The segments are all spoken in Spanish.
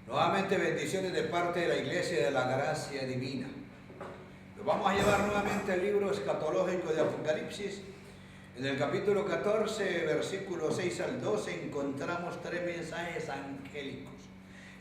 Nuevamente bendiciones de parte de la Iglesia de la Gracia Divina. Nos vamos a llevar nuevamente al libro escatológico de Apocalipsis. En el capítulo 14, versículos 6 al 12, encontramos tres mensajes angélicos.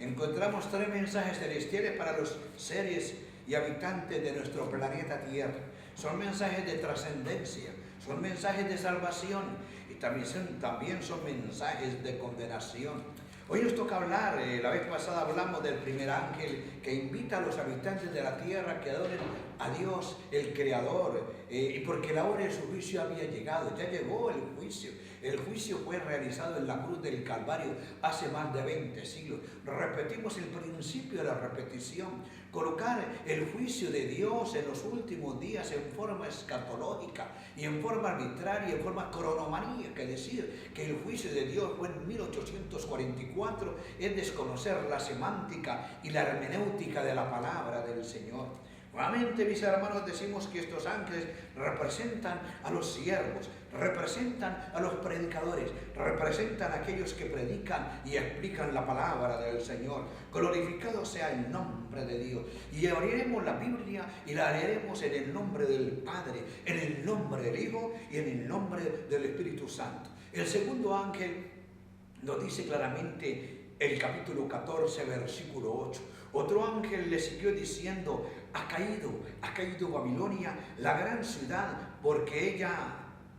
Encontramos tres mensajes celestiales para los seres y habitantes de nuestro planeta Tierra. Son mensajes de trascendencia, son mensajes de salvación y también son mensajes de condenación. Hoy nos toca hablar, la vez pasada hablamos del primer ángel que invita a los habitantes de la tierra que adoren a Dios, el Creador, y porque la hora de su juicio había llegado, ya llegó el juicio. El juicio fue realizado en la cruz del Calvario hace más de 20 siglos. Repetimos el principio de la repetición. Colocar el juicio de Dios en los últimos días en forma escatológica y en forma arbitraria, en forma cronomaníaca, es decir, que el juicio de Dios fue en 1844, es desconocer la semántica y la hermenéutica de la palabra del Señor. Nuevamente, mis hermanos, decimos que estos ángeles representan a los siervos, representan a los predicadores, representan a aquellos que predican y explican la palabra del Señor. Glorificado sea el nombre de Dios. Y abriremos la Biblia y la leeremos en el nombre del Padre, en el nombre del Hijo y en el nombre del Espíritu Santo. El segundo ángel nos dice claramente el capítulo 14, versículo 8. Otro ángel le siguió diciendo: ha caído Babilonia, la gran ciudad, porque ella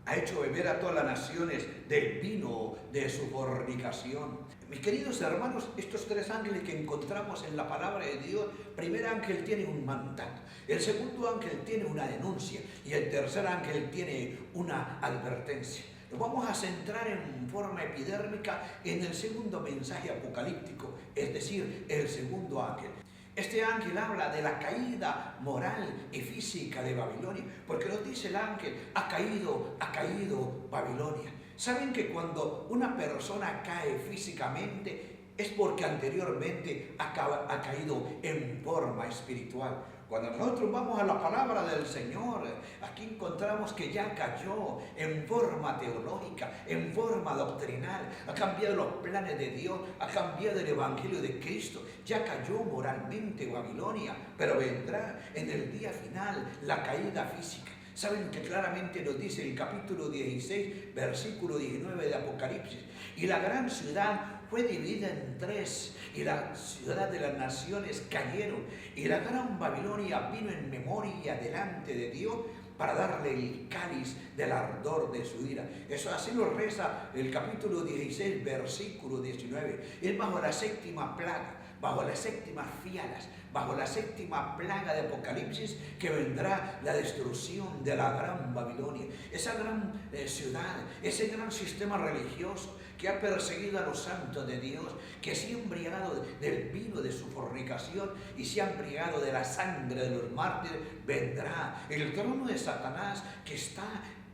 ha hecho beber a todas las naciones del vino de su fornicación. Mis queridos hermanos, estos tres ángeles que encontramos en la palabra de Dios, el primer ángel tiene un mandato, el segundo ángel tiene una denuncia y el tercer ángel tiene una advertencia. Nos vamos a centrar en forma epidérmica en el segundo mensaje apocalíptico, es decir, el segundo ángel. Este ángel habla de la caída moral y física de Babilonia, porque nos dice el ángel: ha caído Babilonia. ¿Saben que cuando una persona cae físicamente es porque anteriormente ha caído en forma espiritual? Cuando nosotros vamos a la palabra del Señor, aquí encontramos que ya cayó en forma teológica, en forma doctrinal, ha cambiado los planes de Dios, ha cambiado el Evangelio de Cristo, ya cayó moralmente Babilonia, pero vendrá en el día final la caída física. Saben que claramente nos dice el capítulo 16, versículo 19 de Apocalipsis: y la gran ciudad fue dividida en tres, y la ciudad de las naciones cayeron, y la gran Babilonia vino en memoria delante de Dios para darle el cáliz del ardor de su ira. Eso así lo reza el capítulo 16, versículo 19. Es bajo la séptima plaga, bajo las séptimas fiadas, bajo la séptima plaga de Apocalipsis, que vendrá la destrucción de la gran Babilonia. Esa gran ciudad, ese gran sistema religioso que ha perseguido a los santos de Dios, que se ha embriagado del vino de su fornicación y se ha embriagado de la sangre de los mártires, vendrá. El trono de Satanás, que está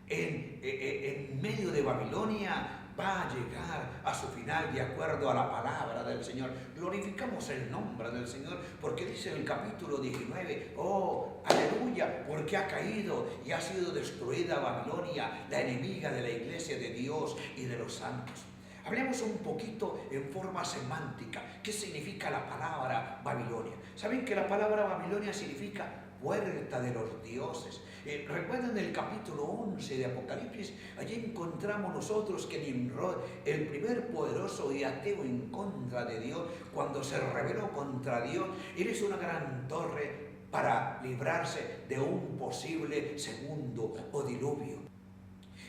en medio de Babilonia, va a llegar a su final de acuerdo a la palabra del Señor. Glorificamos el nombre del Señor, porque dice en el capítulo 19, oh, aleluya, porque ha caído y ha sido destruida Babilonia, la enemiga de la iglesia de Dios y de los santos. Hablemos un poquito en forma semántica. ¿Qué significa la palabra Babilonia? ¿Saben que la palabra Babilonia significa puerta de los dioses? Recuerdan el capítulo 11 de Apocalipsis, allí encontramos nosotros que Nimrod, el primer poderoso y ateo en contra de Dios, cuando se rebeló contra Dios, él hizo una gran torre para librarse de un posible segundo o diluvio.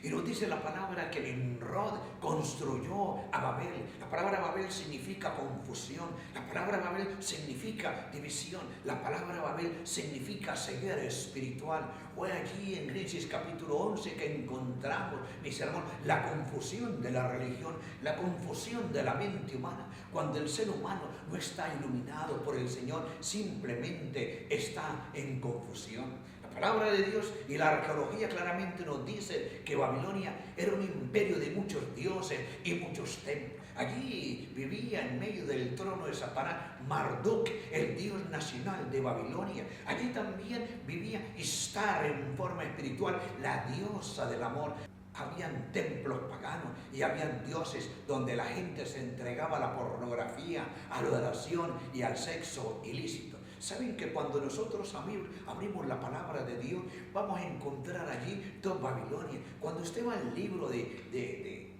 Y nos dice la palabra que Nimrod construyó a Babel. La palabra Babel significa confusión. La palabra Babel significa división. La palabra Babel significa ceguera espiritual. Fue allí en Génesis capítulo 11 que encontramos, mis hermanos, la confusión de la religión, la confusión de la mente humana. Cuando el ser humano no está iluminado por el Señor, simplemente está en confusión. La palabra de Dios y la arqueología claramente nos dice que Babilonia era un imperio de muchos dioses y muchos templos. Allí vivía en medio del trono de Satanás Marduk, el dios nacional de Babilonia. Allí también vivía Ishtar en forma espiritual, la diosa del amor. habían templos paganos y habían dioses donde la gente se entregaba a la pornografía, a la adoración y al sexo ilícito. Saben que cuando nosotros abrimos la palabra de Dios, vamos a encontrar allí toda Babilonia. Cuando usted va al libro de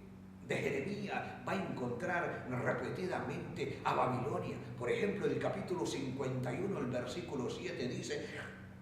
Jeremías, va a encontrar repetidamente a Babilonia. Por ejemplo, el capítulo 51, el versículo 7 dice: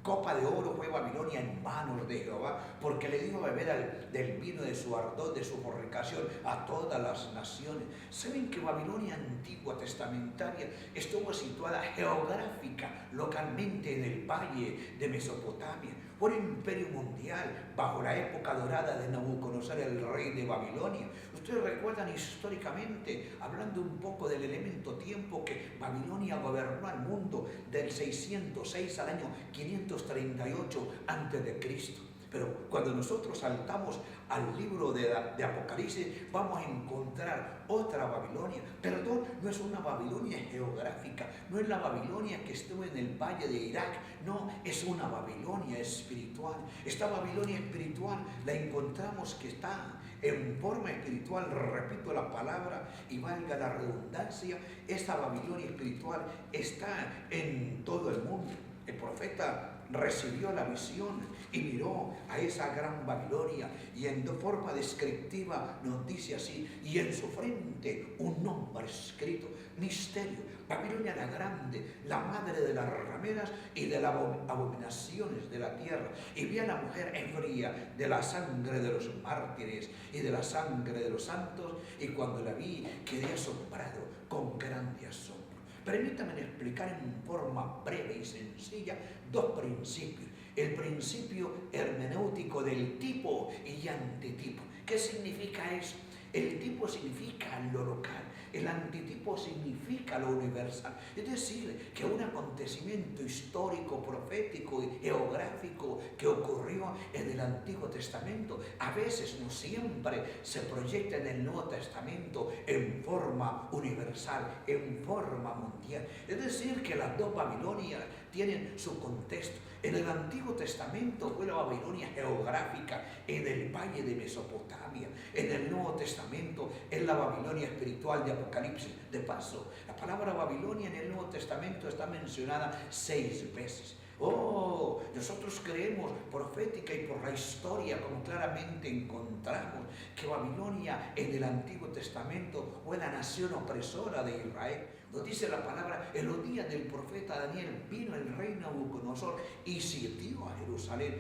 copa de oro fue Babilonia en manos de Jehová, porque le dio a beber del vino de su ardor, de su fornicación, a todas las naciones. ¿Saben que Babilonia antigua testamentaria estuvo situada geográfica, localmente en el valle de Mesopotamia? Fue un imperio mundial bajo la época dorada de Nabucodonosor, el rey de Babilonia. Ustedes recuerdan históricamente, hablando un poco del elemento tiempo, que Babilonia gobernó al mundo del 606 al año 538 a.C. Pero cuando nosotros saltamos al libro de Apocalipsis, vamos a encontrar otra Babilonia. Perdón, no es una Babilonia geográfica, no es la Babilonia que estuvo en el valle de Irak, no, es una Babilonia espiritual. Esta Babilonia espiritual la encontramos que está en forma espiritual, repito la palabra y valga la redundancia, esta Babilonia espiritual está en todo el mundo. El profeta recibió la visión y miró a esa gran Babilonia y en forma descriptiva nos dice así: y en su frente un nombre escrito, misterio, Babilonia la grande, la madre de las rameras y de las abominaciones de la tierra. Y vi a la mujer ebria de la sangre de los mártires y de la sangre de los santos, y cuando la vi quedé asombrado con grande asombro. Permítanme explicar en forma breve y sencilla dos principios. El principio hermenéutico del tipo y antitipo. ¿Qué significa eso? El tipo significa lo local, el antitipo significa lo universal. Es decir, que un acontecimiento histórico, profético y geográfico que ocurrió en el Antiguo Testamento, a veces, no siempre, se proyecta en el Nuevo Testamento en forma universal, en forma mundial. Es decir, que las dos Babilonias tienen su contexto. En el Antiguo Testamento fue la Babilonia geográfica en el valle de Mesopotamia. En el Nuevo Testamento es la Babilonia espiritual de Apocalipsis. De paso, la palabra Babilonia en el Nuevo Testamento está mencionada 6 veces. Oh, nosotros creemos profética y por la historia, como claramente encontramos, que Babilonia en el Antiguo Testamento fue la nación opresora de Israel. Nos dice la palabra: en los días del profeta Daniel vino el rey Nabucodonosor y sitió a Jerusalén,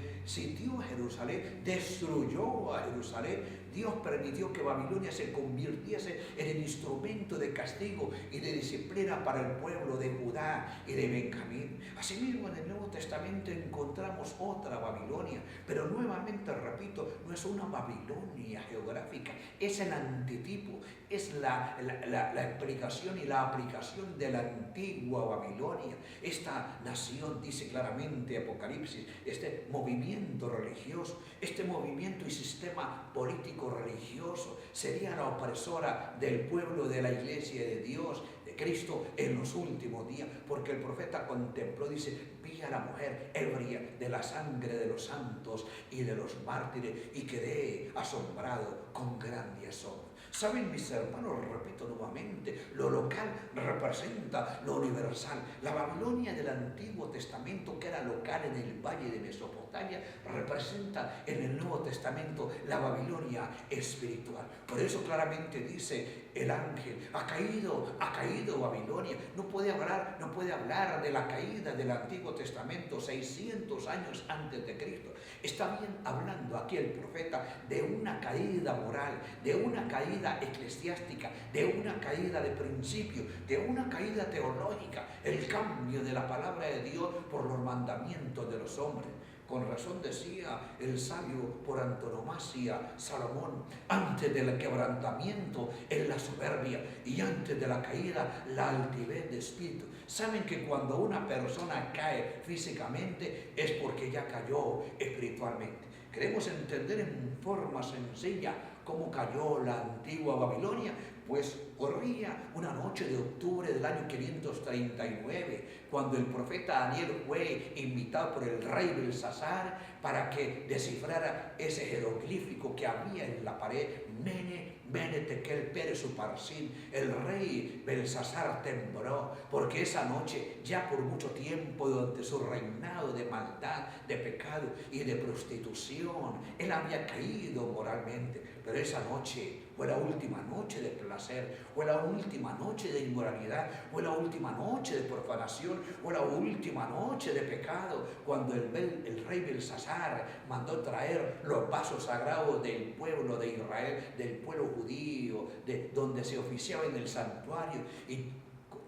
destruyó a Jerusalén. Dios permitió que Babilonia se convirtiese en el instrumento de castigo y de disciplina para el pueblo de Judá y de Benjamín. Asimismo, en el Nuevo Testamento encontramos otra Babilonia, pero nuevamente repito, no es una Babilonia geográfica, es el antitipo, es la explicación y la aplicación de la antigua Babilonia. Esta nación, dice claramente Apocalipsis, este movimiento religioso, este movimiento y sistema político religioso sería la opresora del pueblo de la iglesia de Dios, de Cristo, en los últimos días, porque el profeta contempló, dice: vi a la mujer ebria de la sangre de los santos y de los mártires y quedé asombrado con grande asombro. Saben, mis hermanos, repito nuevamente, lo local representa lo universal. La Babilonia del Antiguo Testamento, que era local en el valle de Mesopotamia, representa en el Nuevo Testamento la Babilonia espiritual. Por eso claramente dice el ángel: ha caído Babilonia. No puede hablar de la caída del Antiguo Testamento 600 años antes de Cristo. Está bien hablando aquí el profeta de una caída moral, de una caída eclesiástica, de una caída de principio, de una caída teológica, el cambio de la palabra de Dios por los mandamientos de los hombres. Con razón decía el sabio por antonomasia, Salomón: antes del quebrantamiento es la soberbia y antes de la caída la altivez de espíritu. Saben que cuando una persona cae físicamente es porque ya cayó espiritualmente. Queremos entender en forma sencilla cómo cayó la antigua Babilonia. Pues corría una noche de octubre del año 539, cuando el profeta Daniel fue invitado por el rey Belsasar para que descifrara ese jeroglífico que había en la pared. Mene, Mene, Tekel, Peres, Uparsin. El rey Belsasar tembló, porque esa noche, ya por mucho tiempo, durante su reinado de maldad, de pecado y de prostitución, él había caído moralmente. Pero esa noche fue la última noche de placer, fue la última noche de inmoralidad, fue la última noche de profanación, fue la última noche de pecado, cuando el rey Belsasar mandó traer los vasos sagrados del pueblo de Israel, del pueblo judío, de donde se oficiaba en el santuario, y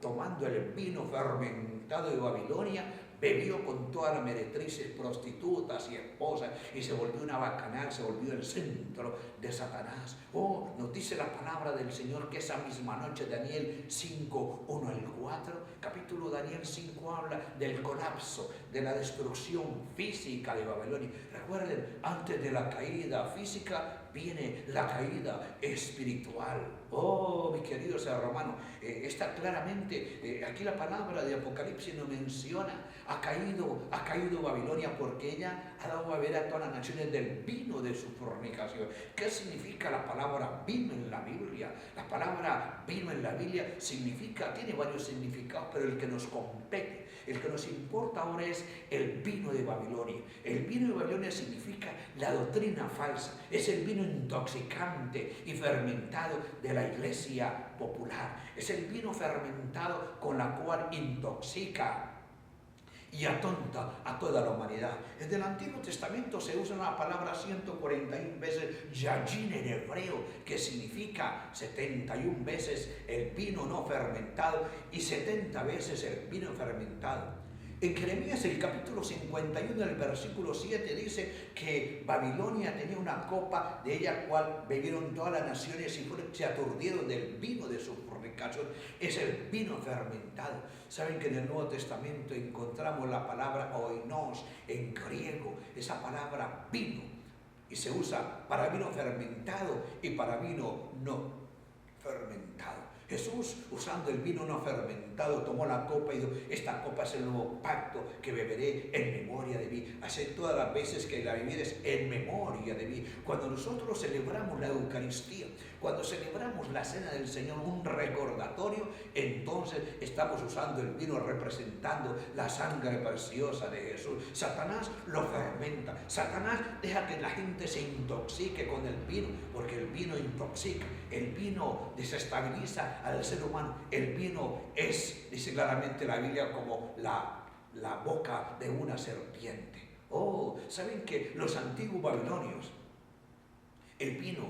tomando el vino fermentado de Babilonia, bebió con todas las meretrices, prostitutas y esposas, y se volvió una bacanal, se volvió el centro de Satanás. Oh, nos dice la palabra del Señor que esa misma noche, Daniel 5, 1 al 4, capítulo Daniel 5 habla del colapso, de la destrucción física de Babilonia. Recuerden, antes de la caída física viene la caída espiritual. Oh, mis queridos hermanos, está claramente, aquí la palabra de Apocalipsis nos menciona, ha caído Babilonia, porque ella ha dado a beber a todas las naciones del vino de su fornicación. ¿Qué significa la palabra vino en la Biblia? La palabra vino en la Biblia tiene varios significados, pero el que nos compete, el que nos importa ahora es el vino de Babilonia. El vino de Babilonia significa la doctrina falsa, es el vino intoxicante y fermentado de la iglesia popular. Es el vino fermentado con la cual intoxica y atonta a toda la humanidad. En el Antiguo Testamento se usa la palabra 141 veces yajin en hebreo, que significa 71 veces el vino no fermentado y 70 veces el vino fermentado. En Jeremías, el capítulo 51, el versículo 7, dice que Babilonia tenía una copa, de ella cual bebieron todas las naciones y se aturdieron del vino de su fornicación. Es el vino fermentado. Saben que en el Nuevo Testamento encontramos la palabra oinos en griego, esa palabra vino, y se usa para vino fermentado y para vino no fermentado. Jesús, usando el vino no fermentado, tomó la copa y dijo: esta copa es el nuevo pacto que beberé en memoria de mí. Así todas las veces que la bebieres en memoria de mí. Cuando nosotros celebramos la Eucaristía, cuando celebramos la cena del Señor, un recordatorio, entonces estamos usando el vino representando la sangre preciosa de Jesús. Satanás lo fermenta. Satanás deja que la gente se intoxique con el vino, porque el vino intoxica. El vino desestabiliza al ser humano. El vino es, dice claramente la Biblia, como la boca de una serpiente. Oh, ¿saben que los antiguos babilonios, el vino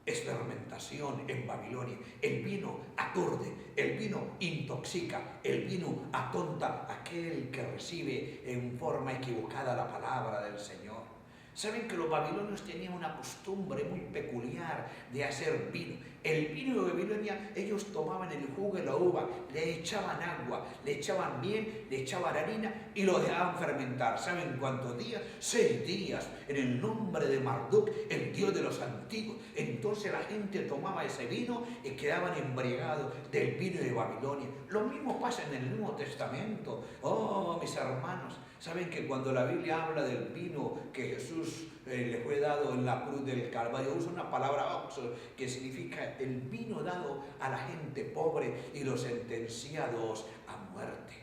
es fermentación en Babilonia? El vino aturde, el vino intoxica, el vino atonta a aquel que recibe en forma equivocada la palabra del Señor. Saben que los babilonios tenían una costumbre muy peculiar de hacer vino. El vino de Babilonia, ellos tomaban el jugo de la uva, le echaban agua, le echaban miel, le echaban harina y lo dejaban fermentar. ¿Saben cuántos días? 6 días, en el nombre de Marduk, el dios de los antiguos. Entonces la gente tomaba ese vino y quedaban embriagados del vino de Babilonia. Lo mismo pasa en el Nuevo Testamento. Oh, mis hermanos, saben que cuando la Biblia habla del vino que Jesús le fue dado en la cruz del Calvario, usa una palabra oxo, que significa el vino dado a la gente pobre y los sentenciados a muerte.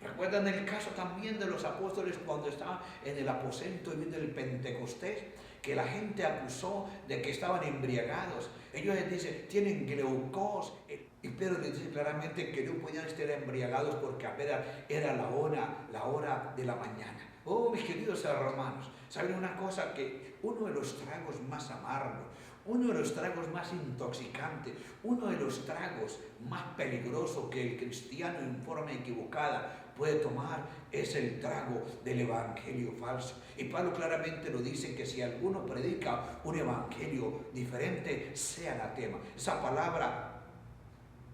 ¿Recuerdan el caso también de los apóstoles cuando estaban en el aposento del Pentecostés? Que la gente acusó de que estaban embriagados. Ellos les dicen: tienen glaucos. Y Pedro les dice claramente que no podían estar embriagados porque apenas era la hora de la mañana. Oh, mis queridos hermanos, ¿saben una cosa? Que uno de los tragos más amargos, uno de los tragos más intoxicantes, uno de los tragos más peligrosos que el cristiano en forma equivocada puede tomar es el trago del evangelio falso. Y Pablo claramente lo dice, que si alguno predica un evangelio diferente, sea anatema. Esa palabra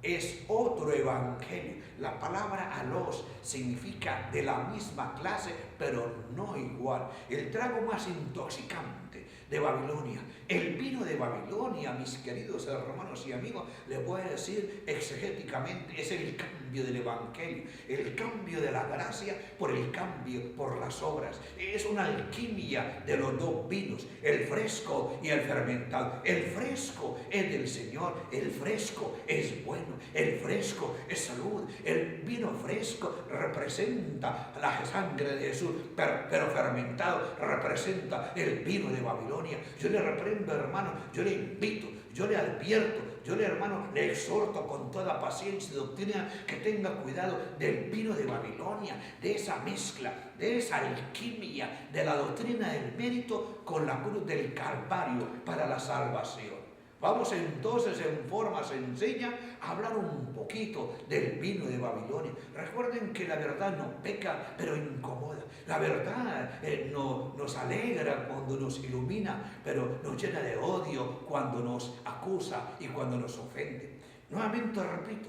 es otro evangelio. La palabra alos significa de la misma clase, pero no igual. El trago más intoxicante refrescante de Babilonia. El vino de Babilonia, mis queridos hermanos y amigos, les voy a decir exegéticamente, es el cambio del Evangelio, el cambio de la gracia por el cambio por las obras. Es una alquimia de los dos vinos, el fresco y el fermentado. El fresco es del Señor, el fresco es bueno, el fresco es salud. El vino fresco representa la sangre de Jesús, pero fermentado representa el vino de Babilonia. Yo le reprendo, hermano, yo le invito, yo le advierto, yo le, hermano, le exhorto con toda paciencia y doctrina que tenga cuidado del vino de Babilonia, de esa mezcla, de esa alquimia de la doctrina del mérito con la cruz del Calvario para la salvación. Vamos entonces en forma sencilla a hablar un poquito del vino de Babilonia. Recuerden que la verdad no peca, pero incomoda. La verdad nos alegra cuando nos ilumina, pero nos llena de odio cuando nos acusa y cuando nos ofende. Nuevamente repito,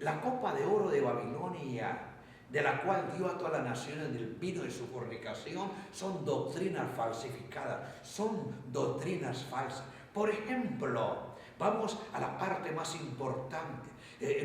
la copa de oro de Babilonia, de la cual dio a todas las naciones del vino de su fornicación, son doctrinas falsificadas, son doctrinas falsas. Por ejemplo, vamos a la parte más importante.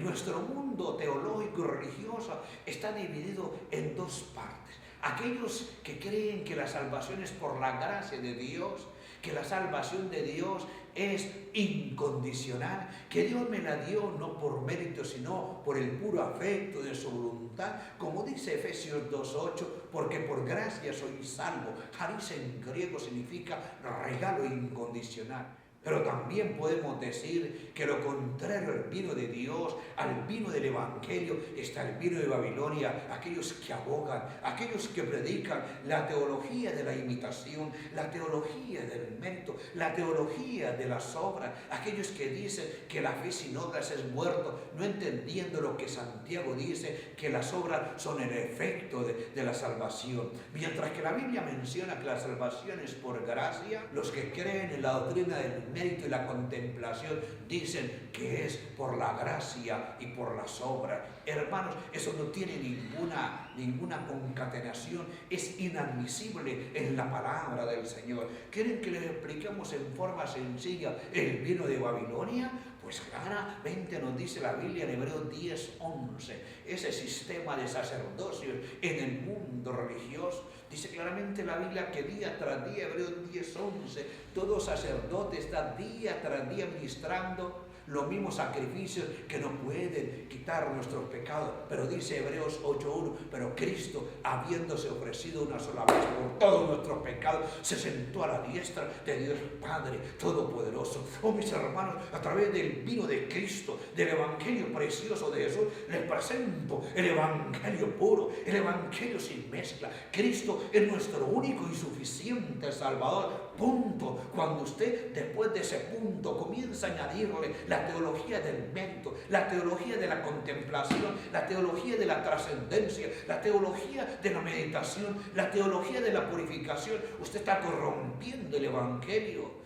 Nuestro mundo teológico y religioso está dividido en dos partes. Aquellos que creen que la salvación es por la gracia de Dios, que la salvación de Dios es incondicional, que Dios me la dio no por mérito, sino por el puro afecto de su voluntad, como dice Efesios 2:8, porque por gracia soy salvo. Charis en griego significa regalo incondicional. Pero también podemos decir que lo contrario al vino de Dios, al vino del Evangelio, está el vino de Babilonia, aquellos que abogan, aquellos que predican la teología de la imitación, la teología del mérito, la teología de las obras, aquellos que dicen que la fe sin obras es muerto, no entendiendo lo que Santiago dice, que las obras son el efecto de la salvación. Mientras que la Biblia menciona que la salvación es por gracia, los que creen en la doctrina del mérito y la contemplación dicen que es por la gracia y por las obras. Hermanos, eso no tiene ninguna concatenación, es inadmisible en la palabra del Señor. ¿Quieren que les expliquemos en forma sencilla el vino de Babilonia? Pues claramente nos dice la Biblia en Hebreos 10:11, ese sistema de sacerdocios en el mundo religioso. Dice claramente la Biblia que día tras día, Hebreos 10:11, todo sacerdote está día tras día ministrando los mismos sacrificios que no pueden quitar nuestros pecados. Pero dice Hebreos 8:1, pero Cristo, habiéndose ofrecido una sola vez por todos nuestros pecados, se sentó a la diestra de Dios Padre Todopoderoso. Oh, mis hermanos, a través del vino de Cristo, del Evangelio precioso de Jesús, les presento el Evangelio puro, el Evangelio sin mezcla. Cristo es nuestro único y suficiente Salvador. Punto. Cuando usted, después de ese punto, comienza a añadirle la teología del mérito, la teología de la contemplación, la teología de la trascendencia, la teología de la meditación, la teología de la purificación, usted está corrompiendo el Evangelio.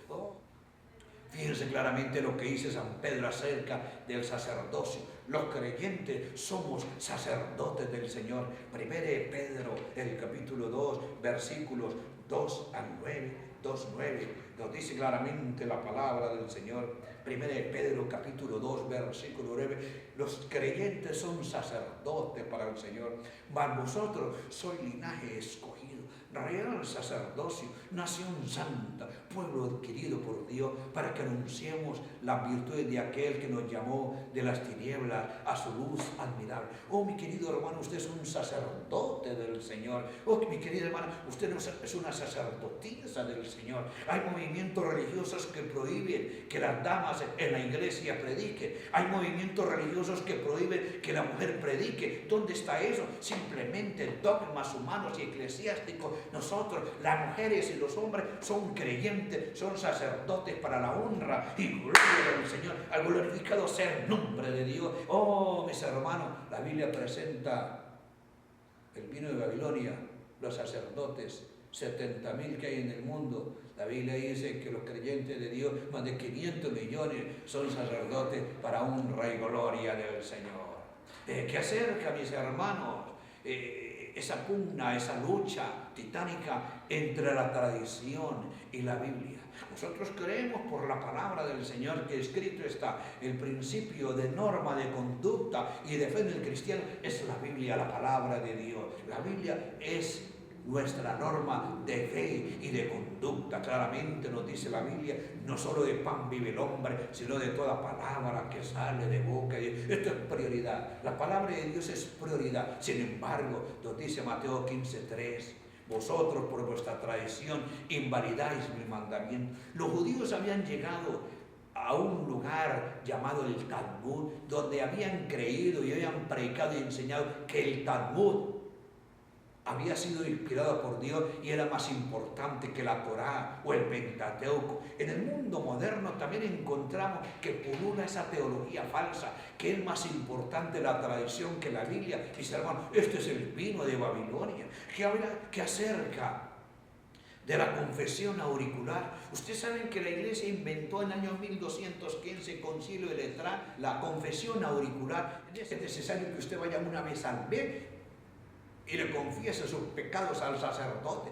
Fíjense claramente lo que dice San Pedro acerca del sacerdocio. Los creyentes somos sacerdotes del Señor. 1 Pedro, el capítulo 2, versículos 2 al 9, 2:9, nos dice claramente la palabra del Señor. 1 Pedro, capítulo 2, versículo 9, los creyentes son sacerdotes para el Señor, mas vosotros sois linaje escogido, real sacerdocio, nación santa, pueblo adquirido por Dios, para que anunciemos las virtudes de aquel que nos llamó de las tinieblas a su luz admirable. Oh, mi querido hermano, usted es un sacerdote del Señor. Oh, mi querida hermana, usted es una sacerdotisa del Señor. Hay movimientos religiosos que prohíben que las damas en la iglesia prediquen. Hay movimientos religiosos que prohíben que la mujer predique. ¿Dónde está eso? Simplemente dogmas humanos y eclesiásticos. Nosotros, las mujeres y los hombres, son creyentes, son sacerdotes para la honra y gloria del Señor. Al glorificado sea el nombre de Dios. Oh, mis hermanos, la Biblia presenta el vino de Babilonia, los sacerdotes, 70.000 que hay en el mundo. La Biblia dice que los creyentes de Dios, más de 500 millones, son sacerdotes para honra y gloria del Señor. ¿Qué acerca, mis hermanos? esa pugna, esa lucha titánica entre la tradición y la Biblia. Nosotros creemos por la palabra del Señor que escrito está: el principio de norma de conducta y de fe del cristiano es la Biblia, la palabra de Dios. La Biblia es nuestra norma de fe y de conducta. Claramente nos dice la Biblia: no solo de pan vive el hombre, sino de toda palabra que sale de boca. Esto es prioridad. La palabra de Dios es prioridad. Sin embargo, nos dice Mateo 15:3: vosotros por vuestra tradición invalidáis mi mandamiento. Los judíos habían llegado a un lugar llamado el Talmud, donde habían creído y habían predicado y enseñado que el Talmud había sido inspirado por Dios y era más importante que la Torá o el Pentateuco. En el mundo moderno también encontramos que pulula esa teología falsa, que es más importante la tradición que la Biblia. Mis hermanos, este es el vino de Babilonia, que habla que acerca de la confesión auricular. Ustedes saben que la iglesia inventó en el año 1215, Concilio de Letrán, la confesión auricular. Es necesario que usted vaya una vez al mes y le confiese sus pecados al sacerdote.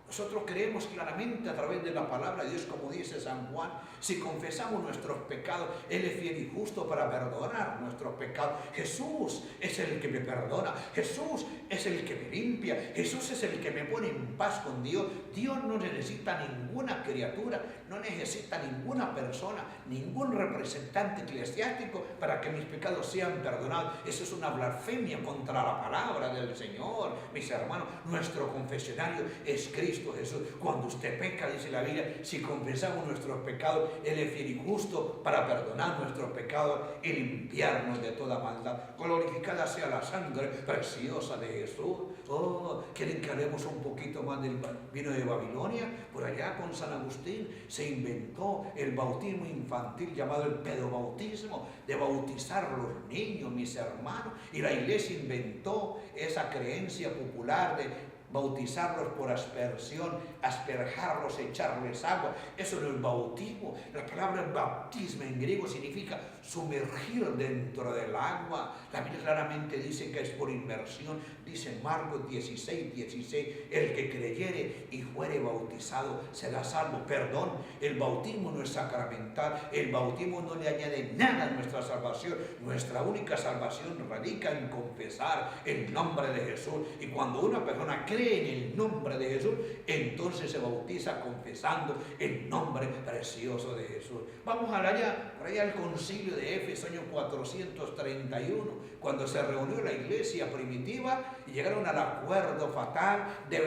Nosotros creemos claramente a través de la palabra de Dios, como dice San Juan: si confesamos nuestros pecados, Él es fiel y justo para perdonar nuestros pecados. Jesús es el que me perdona, Jesús es el que me limpia, Jesús es el que me pone en paz con Dios. Dios no necesita ninguna criatura, no necesita ninguna persona, ningún representante eclesiástico para que mis pecados sean perdonados. Eso es una blasfemia contra la palabra del Señor, mis hermanos. Nuestro confesionario es Cristo Jesús. Cuando usted peca, dice la Biblia, si confesamos nuestros pecados, Él es fiel y justo para perdonar nuestros pecados y limpiarnos de toda maldad. Glorificada sea la sangre preciosa de Jesús. Oh, ¿quieren que hablemos un poquito más del vino de Babilonia? Por allá con San Agustín se inventó el bautismo infantil llamado el pedobautismo, de bautizar a los niños, mis hermanos. Y la iglesia inventó esa creencia popular de bautizarlos por aspersión, asperjarlos, echarles agua. Eso no es bautismo. La palabra bautismo en griego significa sumergir dentro del agua. La Biblia claramente dice que es por inmersión. Dice Marcos 16:16: el que creyere y fuere bautizado será salvo. Perdón, el bautismo no es sacramental. El bautismo no le añade nada a nuestra salvación. Nuestra única salvación radica en confesar el nombre de Jesús. Y cuando una persona cree en el nombre de Jesús, entonces se bautiza confesando el nombre precioso de Jesús. Vamos por allá al concilio de Éfeso, año 431, cuando se reunió la iglesia primitiva y llegaron al acuerdo fatal de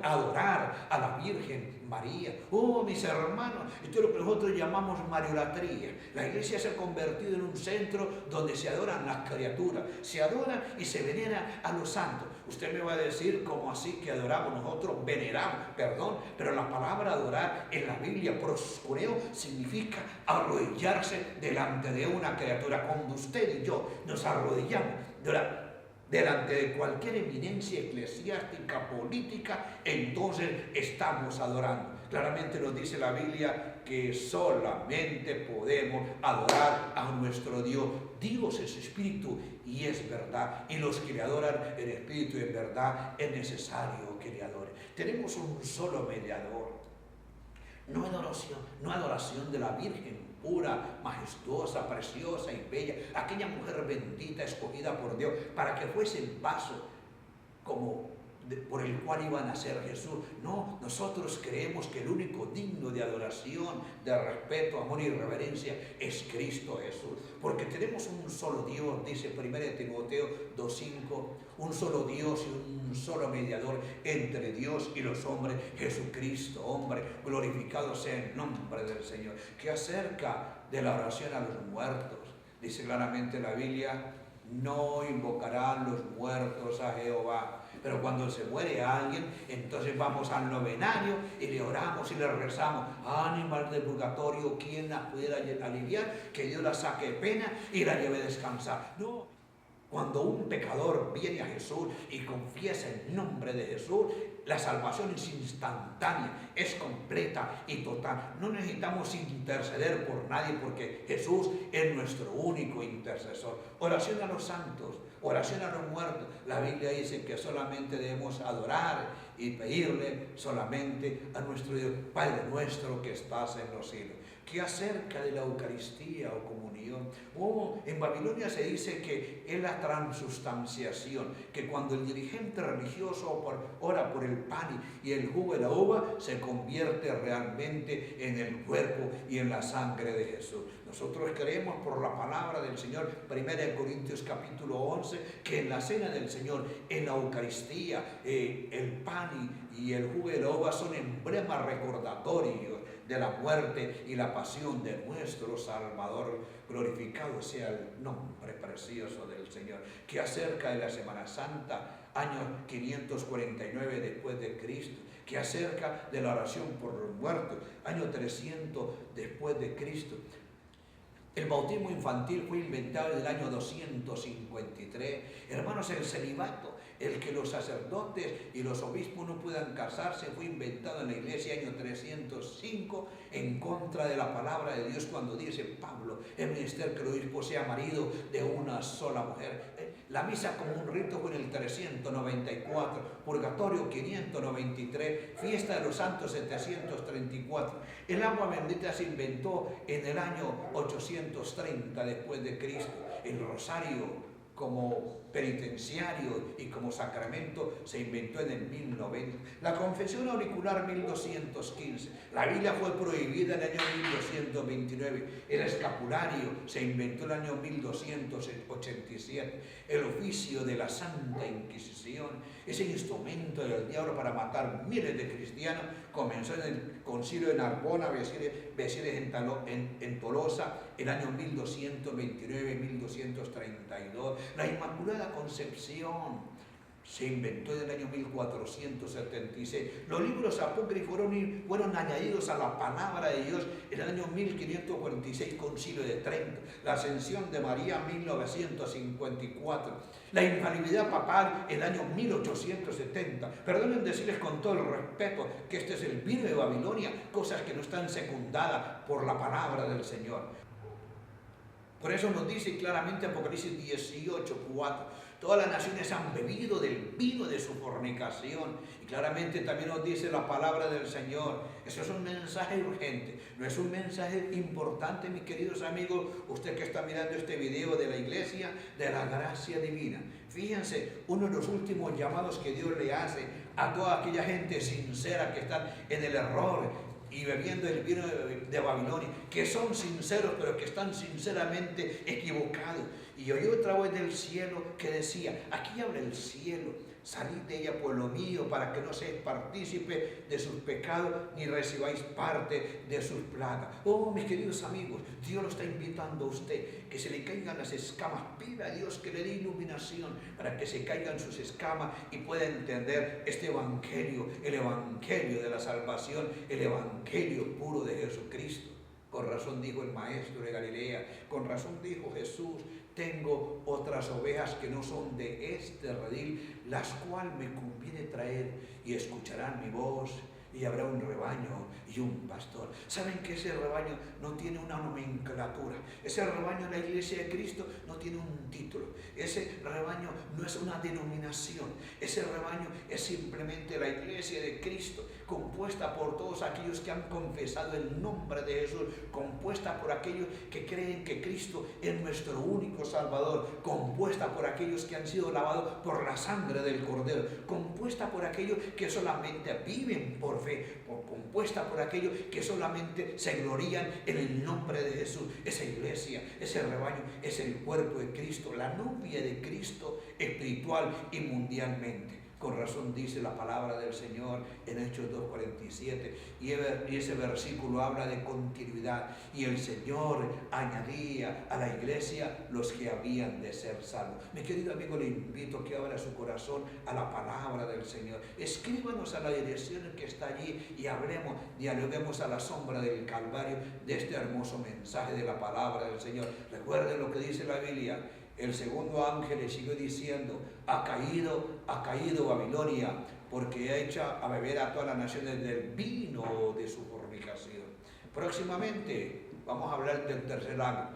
adorar a la Virgen María. Oh, mis hermanos, esto es lo que nosotros llamamos mariolatría. La iglesia se ha convertido en un centro donde se adoran las criaturas, se adoran y se veneran a los santos. Usted me va a decir, ¿cómo así que adoramos? Nosotros veneramos, perdón, pero la palabra adorar en la Biblia, proscuneo, significa arrodillarse delante de una criatura. Cuando usted y yo nos arrodillamos delante de cualquier eminencia eclesiástica, política, entonces estamos adorando. Claramente nos dice la Biblia que solamente podemos adorar a nuestro Dios. Dios es espíritu y es verdad, y los que le adoran en espíritu y en verdad es necesario que le adoren. Tenemos un solo mediador. No adoración de la Virgen pura, majestuosa, preciosa y bella, aquella mujer bendita, escogida por Dios para que fuese el vaso por el cual iba a nacer Jesús. No, nosotros creemos que el único digno de adoración, de respeto, amor y reverencia es Cristo Jesús, porque tenemos un solo Dios, dice 1 Timoteo 2:5, un solo Dios y un solo mediador entre Dios y los hombres, Jesucristo, hombre. Glorificado sea el nombre del Señor. Que acerca de la oración a los muertos, dice claramente la Biblia: no invocarán los muertos a Jehová. Pero cuando se muere alguien, entonces vamos al novenario y le oramos y le rezamos: ánimas del purgatorio, ¿quién la pudiera aliviar? Que Dios la saque de pena y la lleve a descansar. No, Cuando un pecador viene a Jesús y confiesa el nombre de Jesús, la salvación es instantánea, es completa y total. No necesitamos interceder por nadie porque Jesús es nuestro único intercesor. Oración a los santos, oración a los muertos. La Biblia dice que solamente debemos adorar y pedirle solamente a nuestro Dios, Padre nuestro que estás en los cielos. ¿Qué acerca de la Eucaristía o comunión? En Babilonia se dice que es la transustanciación, que cuando el dirigente religioso ora por el pan y el jugo de la uva, se convierte realmente en el cuerpo y en la sangre de Jesús. Nosotros creemos por la palabra del Señor, 1 Corintios capítulo 11, que en la cena del Señor, en la Eucaristía, el pan y el jugo de la uva son emblemas recordatorios de la muerte y la pasión de nuestro Salvador. Glorificado sea el nombre precioso del Señor. Que acerca de la Semana Santa, año 549 después de Cristo, que acerca de la oración por los muertos, año 300 después de Cristo. El bautismo infantil fue inventado en el año 253. Hermanos, el celibato, el que los sacerdotes y los obispos no puedan casarse, fue inventado en la iglesia año 305 en contra de la palabra de Dios, cuando dice Pablo, es menester que el obispo sea marido de una sola mujer. La misa como un rito fue en el 394, purgatorio 593, fiesta de los santos 734. El agua bendita se inventó en el año 830 después de Cristo. El rosario como penitenciario y como sacramento se inventó en el 1090. La confesión auricular 1215. La Biblia fue prohibida en el año 1229. El escapulario se inventó en el año 1287. El oficio de la Santa Inquisición, ese instrumento del diablo para matar miles de cristianos, comenzó en el concilio de Narbona, Besides en Tolosa, el año 1229-1232. La Inmaculada Concepción se inventó en el año 1476. Los libros apócrifos fueron añadidos a la palabra de Dios en el año 1546, Concilio de Trento. La Ascensión de María, 1954. La infalibilidad papal, en el año 1870. Perdonen decirles con todo el respeto que este es el vino de Babilonia, cosas que no están secundadas por la palabra del Señor. Por eso nos dice claramente Apocalipsis 18:4. Todas las naciones han bebido del vino de su fornicación. Y claramente también nos dice la palabra del Señor. Eso es un mensaje urgente. No es un mensaje importante, mis queridos amigos. Usted que está mirando este video de la iglesia, de la gracia divina. Fíjense, uno de los últimos llamados que Dios le hace a toda aquella gente sincera que están en el error y bebiendo el vino de Babilonia, que son sinceros, pero que están sinceramente equivocados. Y oí otra voz del cielo que decía, aquí habla el cielo, salid de ella, pueblo mío, para que no seáis partícipe de sus pecados, ni recibáis parte de sus plagas. Oh, mis queridos amigos, Dios lo está invitando a usted, que se le caigan las escamas. Pida a Dios que le dé iluminación para que se caigan sus escamas y pueda entender este evangelio, el evangelio de la salvación, el evangelio puro de Jesucristo. Con razón dijo el maestro de Galilea, con razón dijo Jesús, tengo otras ovejas que no son de este redil, las cuales me conviene traer, y escucharán mi voz, y habrá un rebaño y un pastor. ¿Saben que ese rebaño no tiene una nomenclatura? Ese rebaño en la iglesia de Cristo no tiene un título. Ese rebaño no es una denominación. Ese rebaño es simplemente la iglesia de Cristo, compuesta por todos aquellos que han confesado el nombre de Jesús, compuesta por aquellos que creen que Cristo es nuestro único Salvador, compuesta por aquellos que han sido lavados por la sangre del Cordero, compuesta por aquellos que solamente viven por fe, compuesta por aquellos que solamente se glorían en el nombre de Jesús. Esa iglesia, ese rebaño es el cuerpo de Cristo, la novia de Cristo espiritual y mundialmente. Con razón dice la palabra del Señor en Hechos 2:47, y ese versículo habla de continuidad, y el Señor añadía a la iglesia los que habían de ser salvos. Mi querido amigo, le invito a que abra su corazón a la palabra del Señor. Escríbanos a la dirección que está allí y hablemos, dialoguemos a la sombra del Calvario de este hermoso mensaje de la palabra del Señor. Recuerden lo que dice la Biblia: El segundo ángel le siguió diciendo: ha caído Babilonia, porque ha hecho a beber a todas las naciones del vino de su fornicación. Próximamente vamos a hablar del tercer ángel.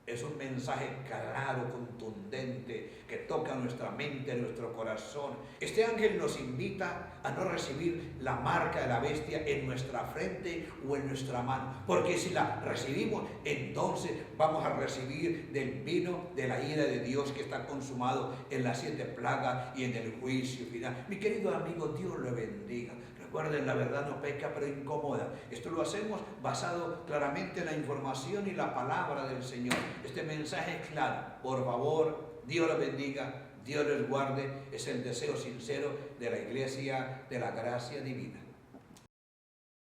Es un mensaje claro, contundente, que toca nuestra mente, nuestro corazón. Este ángel nos invita a no recibir la marca de la bestia en nuestra frente o en nuestra mano, porque si la recibimos, entonces vamos a recibir del vino de la ira de Dios que está consumado en las 7 plagas y en el juicio final. Mi querido amigo, Dios lo bendiga. Recuerden, la verdad no peca, pero incomoda. Esto lo hacemos basado claramente en la información y la palabra del Señor. Este mensaje es claro. Por favor, Dios los bendiga, Dios les guarde. Es el deseo sincero de la Iglesia de la Gracia Divina.